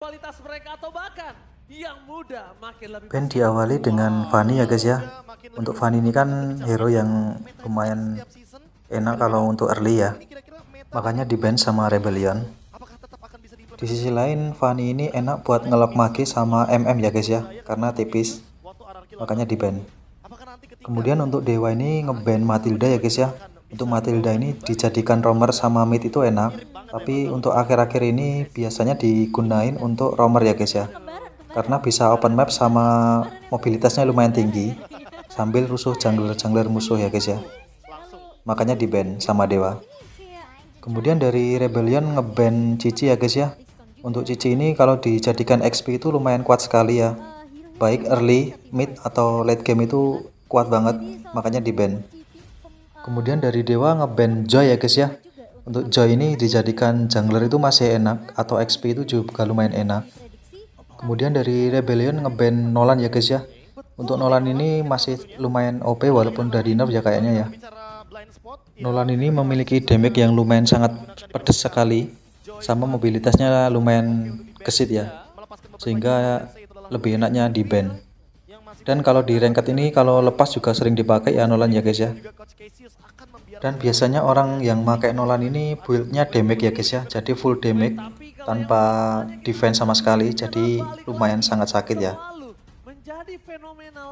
kualitas mereka atau bahkan yang muda makin lebih. Band diawali dengan Fanny ya guys ya. Untuk Fanny ini kan hero yang lumayan enak kalau untuk early ya, makanya di band sama Rebellion. Di sisi lain Fanny ini enak buat ngelok mage sama MM ya guys ya, karena tipis, makanya di band. Kemudian untuk Dewa ini ngeband Matilda ya guys ya. Untuk Matilda ini dijadikan roamer sama mid itu enak, tapi untuk akhir-akhir ini biasanya digunain untuk roamer ya guys ya, karena bisa open map sama mobilitasnya lumayan tinggi sambil rusuh jungler musuh ya guys ya, makanya di ban sama Dewa. Kemudian dari Rebellion ngeband Cici ya guys ya. Untuk Cici ini kalau dijadikan XP itu lumayan kuat sekali ya, baik early, mid atau late game itu kuat banget, makanya di ban. Kemudian dari Dewa ngeband Joy ya guys ya. Untuk Joy ini dijadikan jungler itu masih enak, atau XP itu juga lumayan enak. Kemudian dari Rebellion ngeband Nolan ya guys ya. Untuk Nolan ini masih lumayan OP walaupun udah di nerf ya kayaknya ya. Nolan ini memiliki damage yang lumayan sangat pedes sekali, sama mobilitasnya lumayan gesit ya, sehingga lebih enaknya di ban. Dan kalau di ranked ini kalau lepas juga sering dipakai ya Nolan ya guys ya. Dan biasanya orang yang pakai Nolan ini buildnya damage ya guys ya, jadi full damage tanpa defense sama sekali, jadi lumayan sangat sakit ya.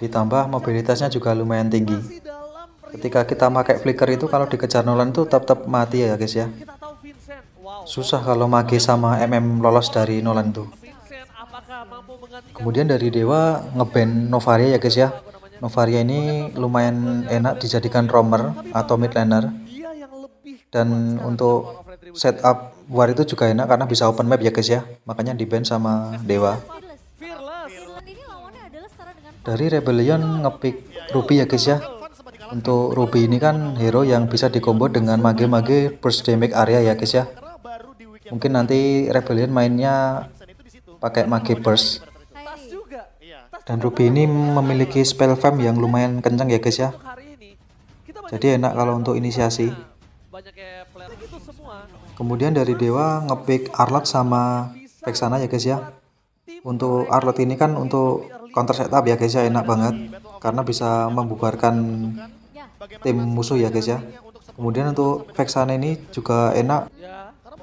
Ditambah mobilitasnya juga lumayan tinggi. Ketika kita pakai flicker itu kalau dikejar Nolan itu tetap mati ya guys ya. Susah kalau mage sama MM lolos dari Nolan tuh. Kemudian dari Dewa ngeband Novaria ya guys ya. Novaria ini lumayan enak dijadikan roamer atau mid laner. Dan untuk setup war itu juga enak karena bisa open map ya guys ya. Makanya di ban sama Dewa. Dari Rebellion ngepick Ruby ya guys ya. Untuk Ruby ini kan hero yang bisa dikombo dengan mage-mage burst damage area ya guys ya. Mungkin nanti Rebellion mainnya pakai mage burst. Dan Ruby ini memiliki spell farm yang lumayan kencang ya guys ya. Jadi enak kalau untuk inisiasi. Kemudian dari Dewa ngepick Arlot sama Vexana ya guys ya. Untuk Arlot ini kan untuk counter setup ya guys ya, enak banget karena bisa membubarkan tim musuh ya guys ya. Kemudian untuk Vexana ini juga enak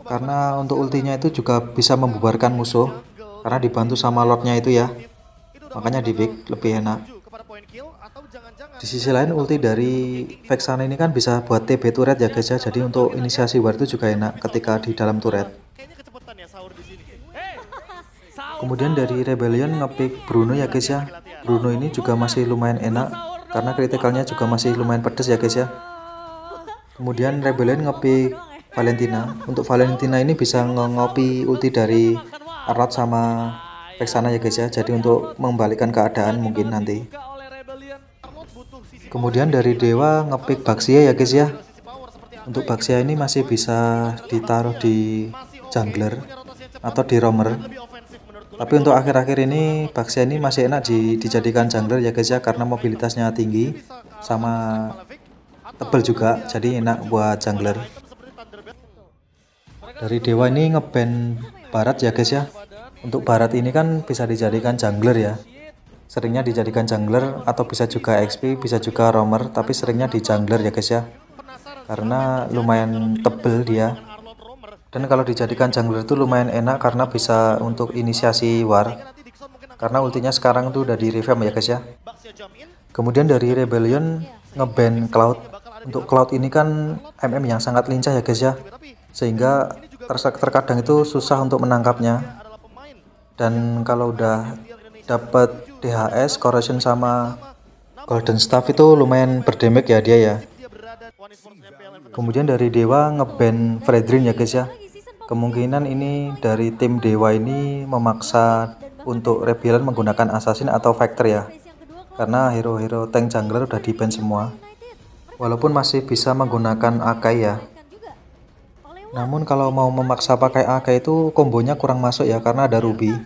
karena untuk ultinya itu juga bisa membubarkan musuh karena dibantu sama lordnya itu ya, makanya di pick lebih enak. Di sisi lain ulti dari Vexana ini kan bisa buat TB turret ya guys ya, jadi untuk inisiasi war itu juga enak ketika di dalam turret. Kemudian dari Rebellion ngepick Bruno ya guys ya. Bruno ini juga masih lumayan enak karena kritikalnya juga masih lumayan pedes ya guys ya. Kemudian Rebellion ngepick Valentina. Untuk Valentina ini bisa ngopi ulti dari Arlot sama Vexana ya guys ya, jadi untuk membalikkan keadaan mungkin nanti. Kemudian dari Dewa ngepick Baxia ya guys ya. Untuk Baxia ini masih bisa ditaruh di jungler atau di roamer. Tapi untuk akhir-akhir ini Baxia ini masih enak dijadikan jungler ya guys ya, karena mobilitasnya tinggi sama tebel juga, jadi enak buat jungler. Dari Dewa ini ngeband Barat ya guys ya. Untuk Barat ini kan bisa dijadikan jungler ya. Seringnya dijadikan jungler atau bisa juga XP, bisa juga roamer, tapi seringnya di jungler ya guys ya. Karena lumayan tebel dia. Dan kalau dijadikan jungler itu lumayan enak karena bisa untuk inisiasi war. Karena ultinya sekarang tuh udah di revamp ya guys ya. Kemudian dari Rebellion ngeband Cloud. Untuk Cloud ini kan MM yang sangat lincah ya guys ya. Sehingga terkadang itu susah untuk menangkapnya. Dan kalau udah dapat DHS, Corrosion sama Golden Staff itu lumayan berdamage ya dia ya. Kemudian dari Dewa ngeband Fredrin ya guys ya. Kemungkinan ini dari tim Dewa ini memaksa untuk Rebellion menggunakan Assassin atau Factor ya, karena hero-hero tank jungler udah di ban semua. Walaupun masih bisa menggunakan Akai ya, namun kalau mau memaksa pakai Akai itu kombonya kurang masuk ya karena ada Ruby,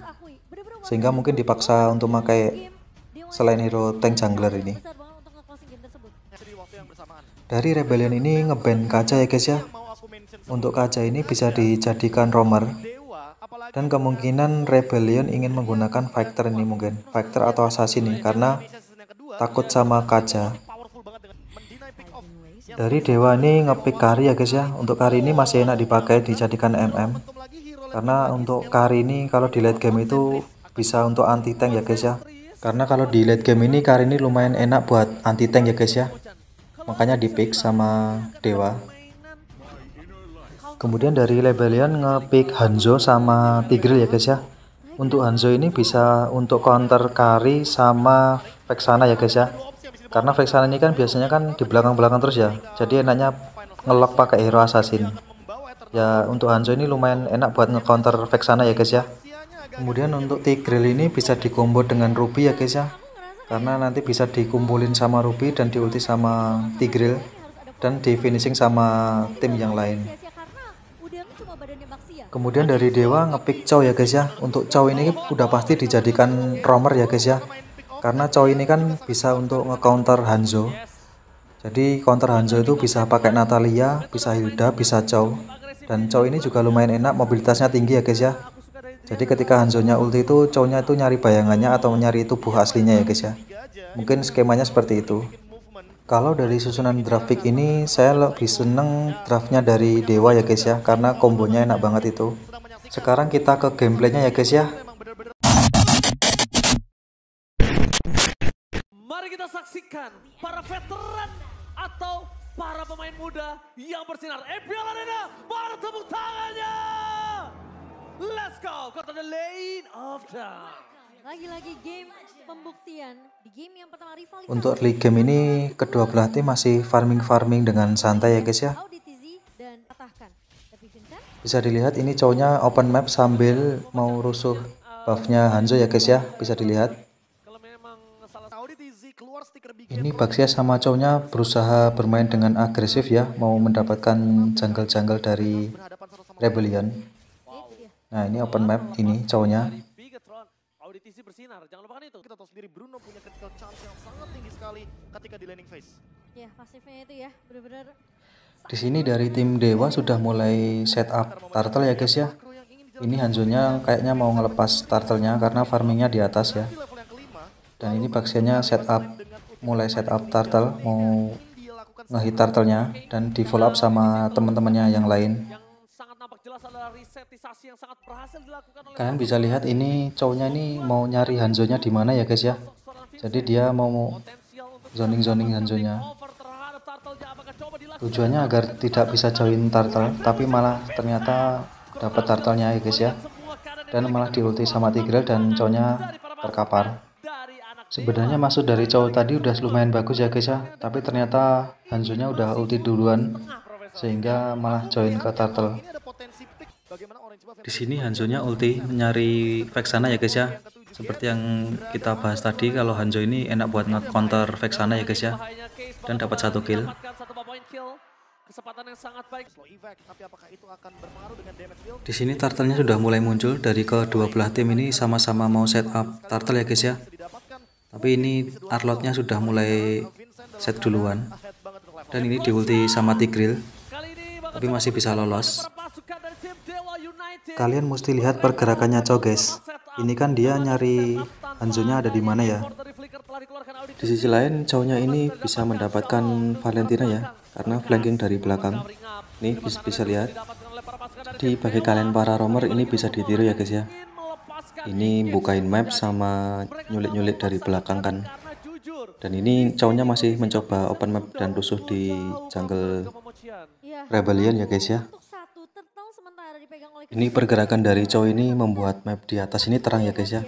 sehingga mungkin dipaksa untuk pakai selain hero tank jungler ini. Dari Rebellion ini ngeband Kaja ya guys ya. Untuk Kaja ini bisa dijadikan roamer Dan kemungkinan Rebellion ingin menggunakan Fighter ini, mungkin Fighter atau Assassin nih, karena takut sama Kaja. Dari Dewa ini ngepick Kari ya guys ya. Untuk Kari ini masih enak dipakai dijadikan MM, karena untuk Kari ini kalau di late game itu bisa untuk anti tank ya guys ya. Karena kalau di late game ini Kari ini lumayan enak buat anti tank ya guys ya, makanya di pick sama Dewa. Kemudian dari Rebellion ngepick Hanzo sama Tigreal ya guys ya. Untuk Hanzo ini bisa untuk counter Kari sama Vexana ya guys ya, karena Vexana ini kan biasanya kan di belakang-belakang terus ya, jadi enaknya ngelock pakai hero assassin ya. Untuk Hanzo ini lumayan enak buat nge-counter Vexana ya guys ya. Kemudian untuk Tigreal ini bisa dikombo dengan Ruby ya guys ya, karena nanti bisa dikumpulin sama Ruby dan diulti sama Tigreal dan di finishing sama tim yang lain. Kemudian dari Dewa ngepick Chow ya guys ya. Untuk Chow ini udah pasti dijadikan roamer ya guys ya, karena Chow ini kan bisa untuk nge-counter Hanzo. Jadi counter Hanzo itu bisa pakai Natalia, bisa Hilda, bisa Chow. Dan Chow ini juga lumayan enak, mobilitasnya tinggi ya guys ya. Jadi ketika Hanzo-nya ulti itu, Chow-nya itu nyari bayangannya atau nyari tubuh aslinya ya guys ya. Mungkin skemanya seperti itu. Kalau dari susunan draft pick ini saya lebih seneng draftnya dari Dewa ya guys ya, karena kombonya enak banget itu. Sekarang kita ke gameplaynya ya guys ya. Mari kita saksikan para veteran atau para pemain muda yang bersinar. Piala Arena, para tepuk tangannya. Let's go, go to the lane of time. Lagi-lagi game pembuktian di game yang pertama rivalitas. Untuk early game ini kedua belah tim masih farming dengan santai ya guys ya. Bisa dilihat ini cowoknya open map sambil mau rusuh buffnya Hanzo ya guys ya, bisa dilihat. Ini Baxia sama cowoknya berusaha bermain dengan agresif ya, mau mendapatkan jungle-jungle dari Rebellion. Nah ini open map ini cowoknya. Auditisi bersinar, jangan lupakan itu. Kita tahu sendiri Bruno punya critical chance yang sangat tinggi sekali ketika di laning phase. Ya, pasifnya itu ya, benar-benar. Di sini dari tim Dewa sudah mulai setup turtle ya guys ya. Ini Hanzo-nya kayaknya mau ngelepas turtle-nya karena farmingnya di atas ya. Dan ini Baxianya mulai setup turtle, mau ngehit turtle-nya dan di follow up sama teman-temannya yang lain. Kalian bisa lihat ini cowoknya ini mau nyari Hanzo-nya di mana ya guys ya. Jadi dia mau zoning Hanzo-nya. Tujuannya agar tidak bisa join turtle, tapi malah ternyata dapat turtle-nya ya guys ya. Dan malah diulti sama Tigreal dan cowoknya terkapar. Sebenarnya maksud dari cowok tadi udah lumayan bagus ya guys ya, tapi ternyata Hanzo-nya udah ulti duluan sehingga malah join ke turtle. Di sini Hanzo-nya ulti nyari Vexana ya guys ya. Seperti yang kita bahas tadi, kalau Hanzo ini enak buat nge-counter Vexana ya guys ya. Dan dapat 1 kill. Di sini turtle-nya sudah mulai muncul. Dari kedua belah tim ini sama-sama mau setup turtle ya guys ya. Tapi ini Arlot-nya sudah mulai set duluan. Dan ini diulti sama Tigreal, tapi masih bisa lolos. Kalian mesti lihat pergerakannya Chow guys. Ini kan dia nyari Hanzo-nya ada di mana ya. Di sisi lain Chow-nya ini bisa mendapatkan Valentina ya, karena flanking dari belakang. Nih bisa lihat. Jadi bagi kalian para roamer ini bisa ditiru ya guys ya. Ini bukain map sama nyulik-nyulik dari belakang kan. Dan ini Chow-nya masih mencoba open map dan rusuh di jungle Rebellion ya guys ya. Ini pergerakan dari Chow ini membuat map di atas ini terang ya guys ya.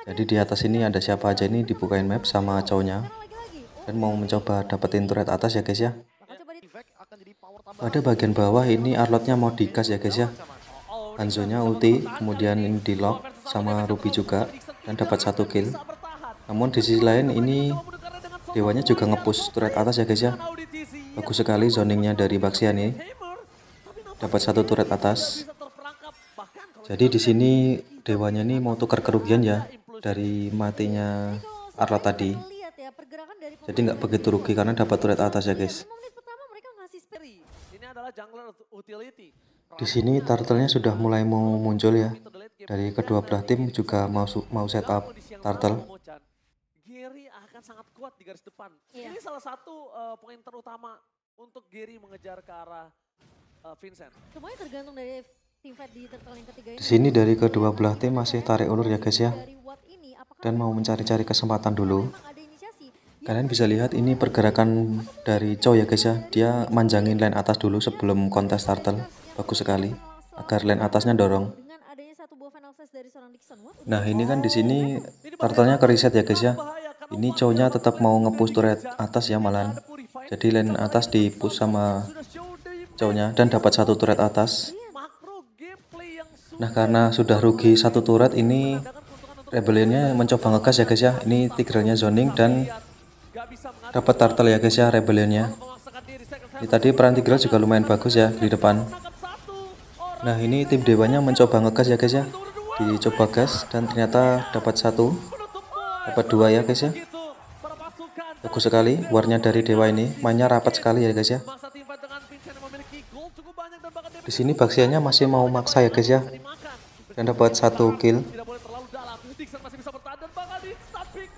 Jadi di atas ini ada siapa aja ini dibukain map sama Chow-nya. Dan mau mencoba dapetin turret atas ya guys ya. Pada bagian bawah ini Arlot-nya mau digas ya guys ya. Hanzo-nya ulti, kemudian ini di lock sama Ruby juga dan dapat 1 kill. Namun di sisi lain ini Dewanya juga nge-push turret atas ya guys ya. Bagus sekali zoningnya dari Baxia nih. Dapat 1 turret atas. Jadi di sini Dewanya nih mau tukar kerugian ya dari matinya Arlot tadi. Jadi nggak begitu rugi karena dapat turret atas ya guys. Di sini turtle-nya sudah mulai mau muncul ya. Dari kedua belah tim juga mau setup turtle. Gary akan sangat kuat di garis depan. Iya. Ini salah satu poin terutama untuk Gary mengejar ke arah Vincent. Semuanya tergantung dari tim fight di turtle yang ketiga ini. Di sini dari kedua belah tim masih tarik ulur ya guys ya. Dari Watt ini, apakah Dan mau mencari-cari kesempatan dulu. memang ada inisiasi? Kalian bisa lihat ini pergerakan dari Chow ya guys ya. Dia manjangin lane atas dulu sebelum kontes turtle. Bagus sekali. Agar lane atasnya dorong. Dengan adanya satu buah final size dari seorang Dixon. Watt, Nah ini kan di sini turtle-nya ke reset ya guys ya. Ini Chow-nya tetap mau nge-push turret atas ya malahan. Jadi lane atas di-push sama Chow-nya dan dapat satu turret atas. Nah karena sudah rugi satu turret ini Rebellionnya mencoba ngegas ya guys ya. Ini Tigrealnya zoning dan dapat turtle ya guys ya Rebellionnya. Ini tadi peran Tigreal juga lumayan bagus ya di depan. Nah ini tim dewanya mencoba ngegas ya guys ya. Dicoba gas dan ternyata dapat satu, dapat dua ya guys ya. Bagus sekali warnya dari dewa ini, mainnya rapat sekali ya guys ya. Di sini Baxiannya masih mau maksa ya guys ya. Dan dapat satu kill.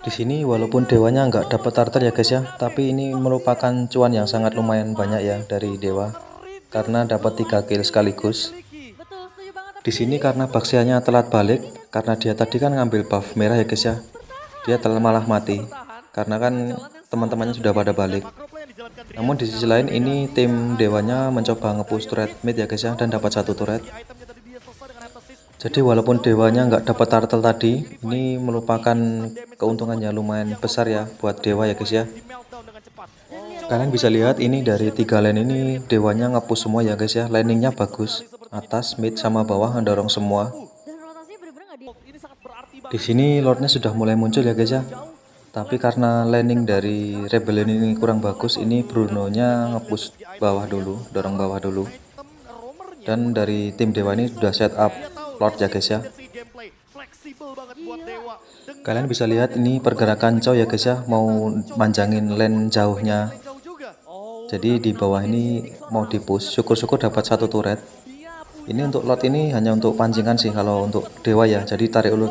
Di sini walaupun dewanya nggak dapat turtle ya guys ya, tapi ini merupakan cuan yang sangat lumayan banyak ya dari dewa. Karena dapat 3 kill sekaligus. betul, setuju banget. Di sini karena Baxiannya telat balik, karena dia tadi kan ngambil buff merah ya guys ya. Dia telah malah mati, karena kan teman-temannya sudah pada balik. Namun di sisi lain ini tim dewanya mencoba nge-push turret mid ya guys ya, dan dapat satu turret. Jadi walaupun dewanya nggak dapat turtle tadi, ini merupakan keuntungannya lumayan besar ya buat dewa ya guys ya. Kalian bisa lihat ini dari 3 lane ini dewanya nge-push semua ya guys ya. Landingnya bagus, atas, mid sama bawah ngedorong semua. Dan rotasinya bener-bener nggak di... Di sini lordnya sudah mulai muncul ya guys ya. Tapi karena landing dari Rebellion ini kurang bagus, ini Bruno-nya nge-push bawah dulu, dorong bawah dulu. Dan dari tim dewa ini sudah setup lord ya guys ya. Kalian bisa lihat ini pergerakan Chow ya guys ya, mau manjangin lane jauhnya. Jadi di bawah ini mau di-push, syukur-syukur dapat satu turret. Ini untuk lord ini hanya untuk pancingan sih kalau untuk dewa ya, jadi tarik ulur.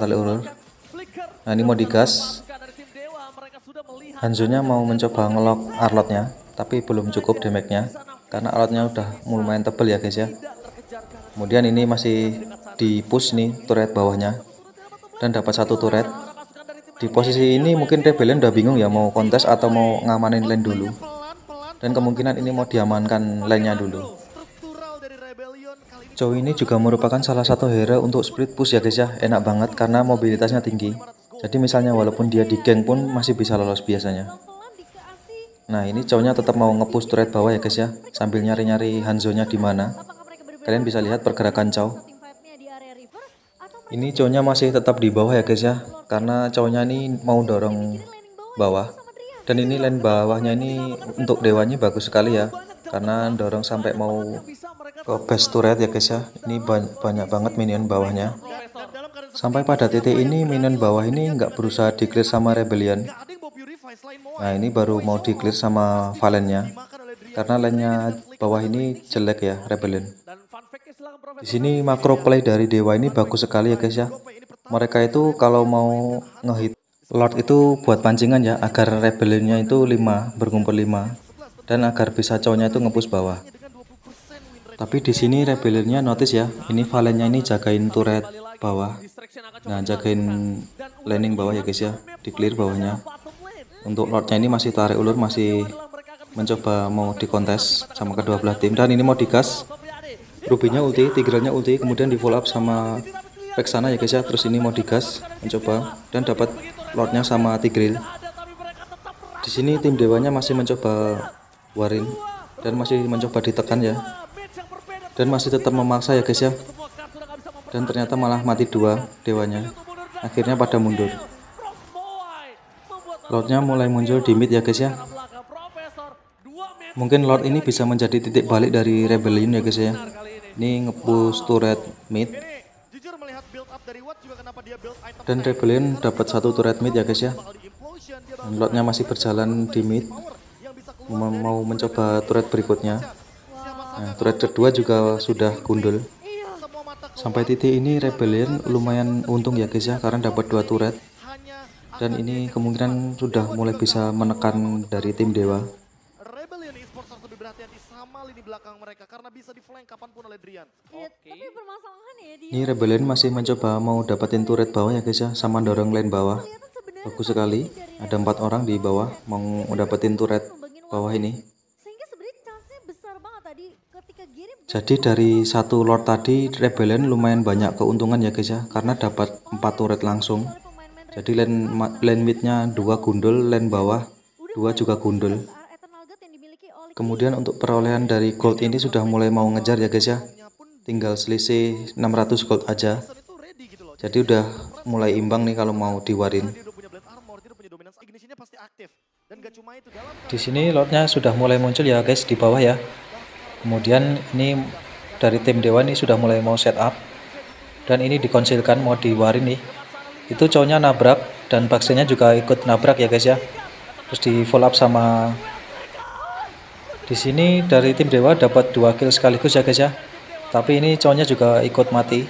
Nah ini mau digas. Hanzo-nya mau mencoba ngelock Arlotnya, tapi belum cukup damage-nya karena Arlotnya udah lumayan tebel ya guys ya. Kemudian ini masih di-push nih turret bawahnya dan dapat satu turret. Di posisi ini mungkin Rebellion udah bingung ya mau kontes atau mau ngamanin lane dulu. Dan kemungkinan ini mau diamankan lane-nya dulu. Chow ini juga merupakan salah satu hero untuk split push ya guys ya. Enak banget karena mobilitasnya tinggi. Jadi misalnya walaupun dia di gank pun masih bisa lolos biasanya. Nah ini Chow-nya tetap mau nge-push turret bawah ya guys ya. Sambil nyari-nyari Hanzo-nya di mana. Kalian bisa lihat pergerakan Chow. Ini Chow-nya masih tetap di bawah ya guys ya. Karena Chow-nya ini mau dorong bawah. Dan ini lane bawahnya ini untuk dewanya bagus sekali ya. Karena dorong sampai mau ke base turret ya guys ya. Ini banyak banget minion bawahnya. Sampai pada titik ini minion bawah ini nggak berusaha di-clear sama Rebellion. Nah ini baru mau di-clear sama Valen-nya. Karena lane-nya bawah ini jelek ya Rebellion. Di sini makro play dari dewa ini bagus sekali ya guys ya. Mereka itu kalau mau ngehit Lord itu buat pancingan ya, agar Rebellion-nya itu 5 berkumpul 5 dan agar bisa Chow-nya itu nge-push bawah. Tapi di sini Rebellion-nya notice ya, ini Valen-nya ini jagain turret bawah. Nah, jagain landing bawah ya guys ya, di clear bawahnya. Untuk Lord-nya ini masih tarik ulur, masih mencoba mau dikontes sama kedua belah tim, dan ini mau digas. Ruby-nya ulti, Tigrealnya ulti, kemudian di follow up sama Vexana ya guys ya. Terus ini mau digas, mencoba dan dapat Lordnya sama Tigreal. Di sini tim dewanya masih mencoba warin dan masih mencoba ditekan ya, dan masih tetap memaksa ya guys ya. Dan ternyata malah mati 2 dewanya. Akhirnya pada mundur. Lordnya mulai muncul di mid ya guys ya. Mungkin Lord ini bisa menjadi titik balik dari Rebellion ya guys ya. Ini nge-push turret mid. Dan Rebellion dapat satu turret mid ya guys ya. Dan Lordnya masih berjalan di mid, mau mencoba turret berikutnya. Nah, turret kedua juga sudah gundul. Sampai titik ini Rebellion lumayan untung ya guys ya, karena dapat 2 turret. Dan ini kemungkinan sudah mulai bisa menekan dari tim Dewa. Rebellion Esports harus lebih berhati-hati sama lini belakang mereka karena bisa di-flank kapanpun oleh Drian. Iya, tapi permasalahan ya dia Ini Rebellion masih mencoba mau dapetin turret bawah ya guys ya, sama dorong lane bawah. kelihatan sebenarnya Bagus sekali, ada 4 orang di bawah mau dapetin turret bawah ini. sehingga sebenarnya chance-nya besar banget tadi ketika Giri Jadi dari satu Lord tadi Rebellion lumayan banyak keuntungan ya guys ya, karena dapat 4 turret langsung. Jadi lane midnya 2 gundul, lane bawah 2 juga gundul. Eternal God yang dimiliki oleh Kemudian untuk perolehan dari gold ini sudah mulai mau ngejar ya guys ya. Tinggal selisih 600 gold aja. Itu ready gitu loh. Jadi udah mulai imbang nih kalau mau diwarin. Dia udah punya blade armor, dia udah punya dominance, ignisinya pasti aktif. Dan gak cuma itu, dalam Di sini lordnya sudah mulai muncul ya guys di bawah ya. Kemudian ini dari tim Dewa ini sudah mulai mau setup. Dan ini dikonsilkan mau diwarin nih. Itu cowoknya nabrak dan Baxiannya juga ikut nabrak ya guys ya. Terus di follow up sama. Di sini dari tim Dewa dapat 2 kill sekaligus ya guys ya. Tapi ini cowoknya juga ikut mati.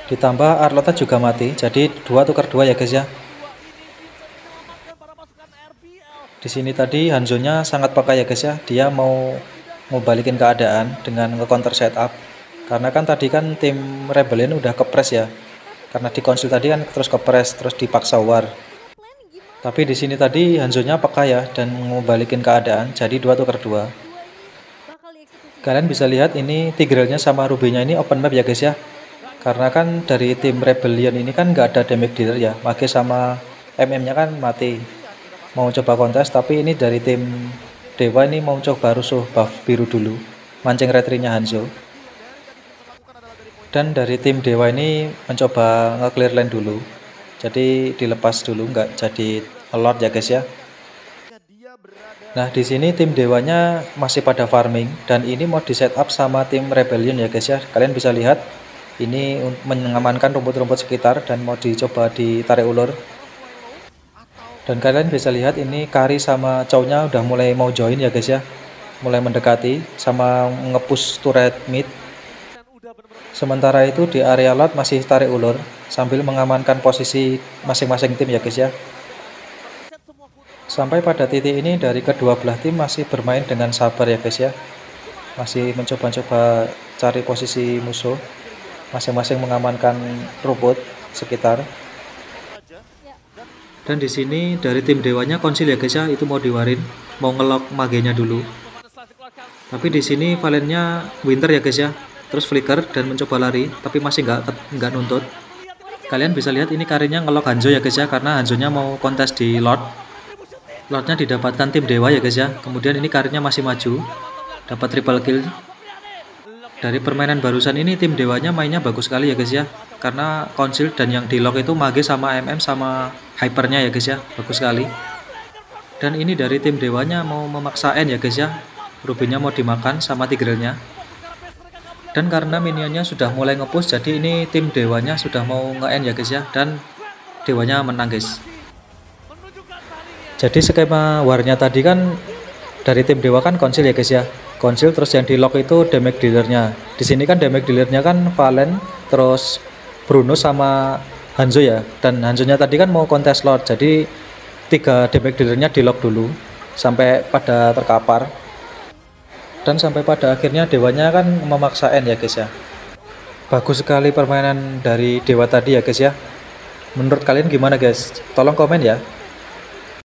Ditambah Arlota juga mati. Jadi 2 tukar 2 ya guys ya. Di sini tadi Hanzo-nya sangat pakai ya guys ya. Dia mau balikin keadaan dengan nge-counter setup. Karena kan tadi kan tim Rebellion udah kepres ya. Karena di konsil tadi kan terus kepres, terus dipaksa war. Tapi di sini tadi Hanzo-nya peka ya dan mau balikin keadaan. Jadi 2 tukar 2. bakal dieksekusi. Kalian bisa lihat ini Tigrealnya sama Ruby-nya ini open map ya guys ya. Karena kan dari tim Rebellion ini kan nggak ada damage dealer ya. Mage sama MM-nya kan mati. Mau coba kontes, tapi ini dari tim Dewa ini mau coba rusuh buff biru dulu, mancing retry-nya Hanzo. Dan dari tim Dewa ini mencoba nge-clear lane dulu, jadi dilepas dulu, nggak jadi lord ya guys ya. Nah di sini tim Dewanya masih pada farming dan ini mau di setup sama tim Rebellion ya guys ya. Kalian bisa lihat ini mengamankan rumput-rumput sekitar dan mau dicoba ditarik ulur. Dan kalian bisa lihat ini Kari sama cowoknya udah mulai mau join ya guys ya. Mulai mendekati sama nge-push turret mid. Sementara itu di area lot masih tarik ulur sambil mengamankan posisi masing-masing tim ya guys ya. Sampai pada titik ini dari kedua belah tim masih bermain dengan sabar ya guys ya. Masih mencoba-coba cari posisi musuh. Masing-masing mengamankan rumput sekitar. Dan di sini dari tim Dewanya konsil ya guys ya, itu mau diwarin, mau ngelok magenya dulu. Tapi di sini Valennya Winter ya guys ya, terus flicker dan mencoba lari, tapi masih nggak nuntut. Kalian bisa lihat ini Karinya ngelok Hanzo ya guys ya, karena Hanzonya mau kontes di Lord. Lordnya didapatkan tim Dewa ya guys ya. Kemudian ini Karinya masih maju, dapat triple kill. Dari permainan barusan ini tim Dewanya mainnya bagus sekali ya guys ya, karena konsil dan yang di lock itu Mage sama MM sama hypernya ya guys ya, bagus sekali. Dan ini dari tim Dewanya mau memaksa N ya guys ya, Ruby-nya mau dimakan sama Tigrealnya. Dan karena minionnya sudah mulai nge-push, jadi ini tim Dewanya sudah mau nge-N ya guys ya, dan Dewanya menang guys. Jadi skema warnya tadi kan dari tim Dewa kan konsil ya guys ya, konsil terus yang di lock itu damage dealernya. Di sini kan damage dealernya kan Valen, terus Bruno sama Hanzo ya. Dan Hanzonya tadi kan mau kontes Lord, jadi 3 damage dealernya di lock dulu sampai pada terkapar. Dan sampai pada akhirnya Dewanya kan memaksa N ya guys ya. Bagus sekali permainan dari Dewa tadi ya guys ya. Menurut kalian gimana guys? Tolong komen ya.